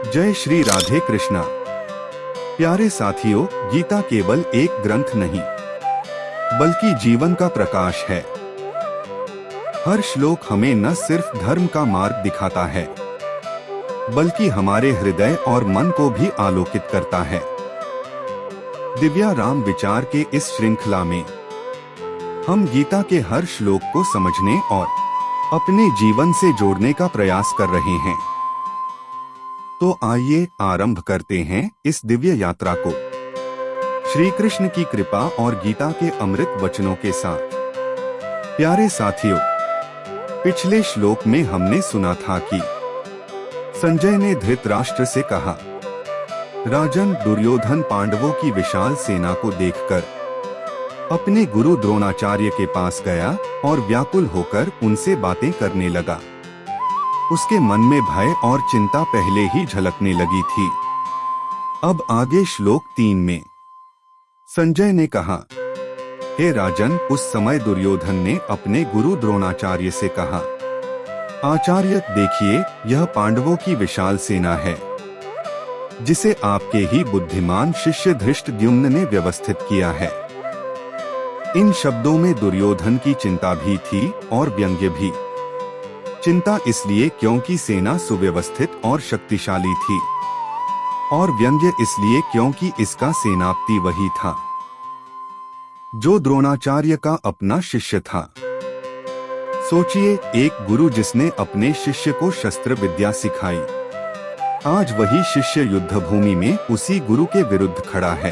जय श्री राधे कृष्णा। प्यारे साथियों, गीता केवल एक ग्रंथ नहीं बल्कि जीवन का प्रकाश है। हर श्लोक हमें न सिर्फ धर्म का मार्ग दिखाता है बल्कि हमारे हृदय और मन को भी आलोकित करता है। दिव्या राम विचार के इस श्रृंखला में हम गीता के हर श्लोक को समझने और अपने जीवन से जोड़ने का प्रयास कर रहे हैं। तो आइए आरंभ करते हैं इस दिव्य यात्रा को श्री कृष्ण की कृपा और गीता के अमृत वचनों के साथ। प्यारे साथियों, पिछले श्लोक में हमने सुना था कि संजय ने धृतराष्ट्र से कहा, राजन, दुर्योधन पांडवों की विशाल सेना को देखकर अपने गुरु द्रोणाचार्य के पास गया और व्याकुल होकर उनसे बातें करने लगा। उसके मन में भय और चिंता पहले ही झलकने लगी थी। अब आगे श्लोक 3 में संजय ने कहा, हे राजन, उस समय दुर्योधन ने अपने गुरु द्रोणाचार्य से कहा, आचार्य देखिए, यह पांडवों की विशाल सेना है जिसे आपके ही बुद्धिमान शिष्य धृष्टद्युम्न ने व्यवस्थित किया है। इन शब्दों में दुर्योधन की चिंता भी थी और व्यंग्य भी। चिंता इसलिए क्योंकि सेना सुव्यवस्थित और शक्तिशाली थी, और व्यंग्य इसलिए क्योंकि इसका सेनापति वही था जो द्रोणाचार्य का अपना शिष्य था। सोचिए, एक गुरु जिसने अपने शिष्य को शस्त्र विद्या सिखाई, आज वही शिष्य युद्धभूमि में उसी गुरु के विरुद्ध खड़ा है।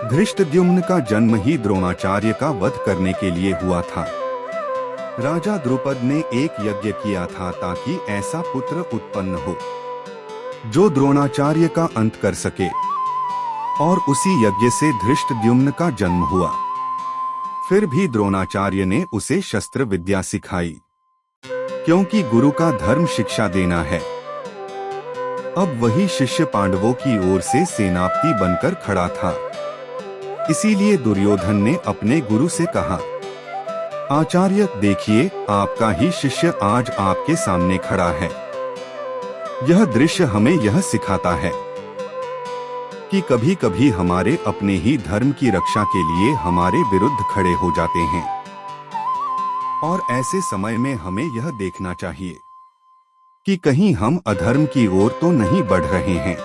धृष्टद्युम्न का जन्म ही द्रोणाचार्य का वध करने के लिए हुआ था। राजा द्रुपद ने एक यज्ञ किया था ताकि ऐसा पुत्र उत्पन्न हो जो द्रोणाचार्य का अंत कर सके, और उसी यज्ञ से धृष्टद्युम्न का जन्म हुआ। फिर भी द्रोणाचार्य ने उसे शस्त्र विद्या सिखाई क्योंकि गुरु का धर्म शिक्षा देना है। अब वही शिष्य पांडवों की ओर से सेनापति बनकर खड़ा था। इसीलिए दुर्योधन ने अपने गुरु से कहा, आचार्य देखिए, आपका ही शिष्य आज आपके सामने खड़ा है। यह दृश्य हमें यह सिखाता है कि कभी कभी हमारे अपने ही धर्म की रक्षा के लिए हमारे विरुद्ध खड़े हो जाते हैं, और ऐसे समय में हमें यह देखना चाहिए कि कहीं हम अधर्म की ओर तो नहीं बढ़ रहे हैं।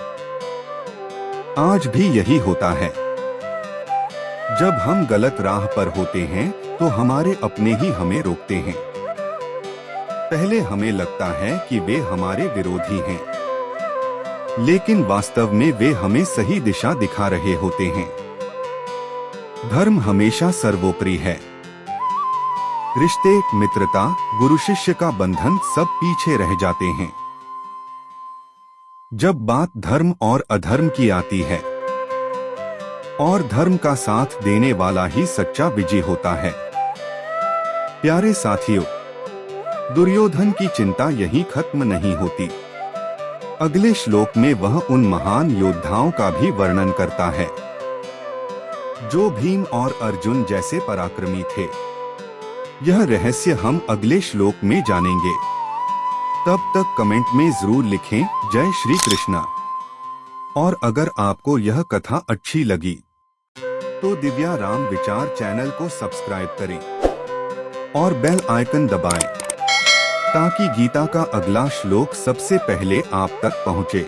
आज भी यही होता है। जब हम गलत राह पर होते हैं तो हमारे अपने ही हमें रोकते हैं। पहले हमें लगता है कि वे हमारे विरोधी हैं, लेकिन वास्तव में वे हमें सही दिशा दिखा रहे होते हैं। धर्म हमेशा सर्वोपरि है। रिश्ते, मित्रता, गुरु शिष्य का बंधन सब पीछे रह जाते हैं। जब बात धर्म और अधर्म की आती है, और धर्म का साथ देने वाला ही सच्चा विजयी होता है। प्यारे साथियों, दुर्योधन की चिंता यहीं खत्म नहीं होती। अगले श्लोक में वह उन महान योद्धाओं का भी वर्णन करता है जो भीम और अर्जुन जैसे पराक्रमी थे। यह रहस्य हम अगले श्लोक में जानेंगे। तब तक कमेंट में जरूर लिखें, जय श्री कृष्णा। और अगर आपको यह कथा अच्छी लगी तो दिव्या राम विचार चैनल को सब्सक्राइब करें और बेल आइकन दबाएं ताकि गीता का अगला श्लोक सबसे पहले आप तक पहुंचे।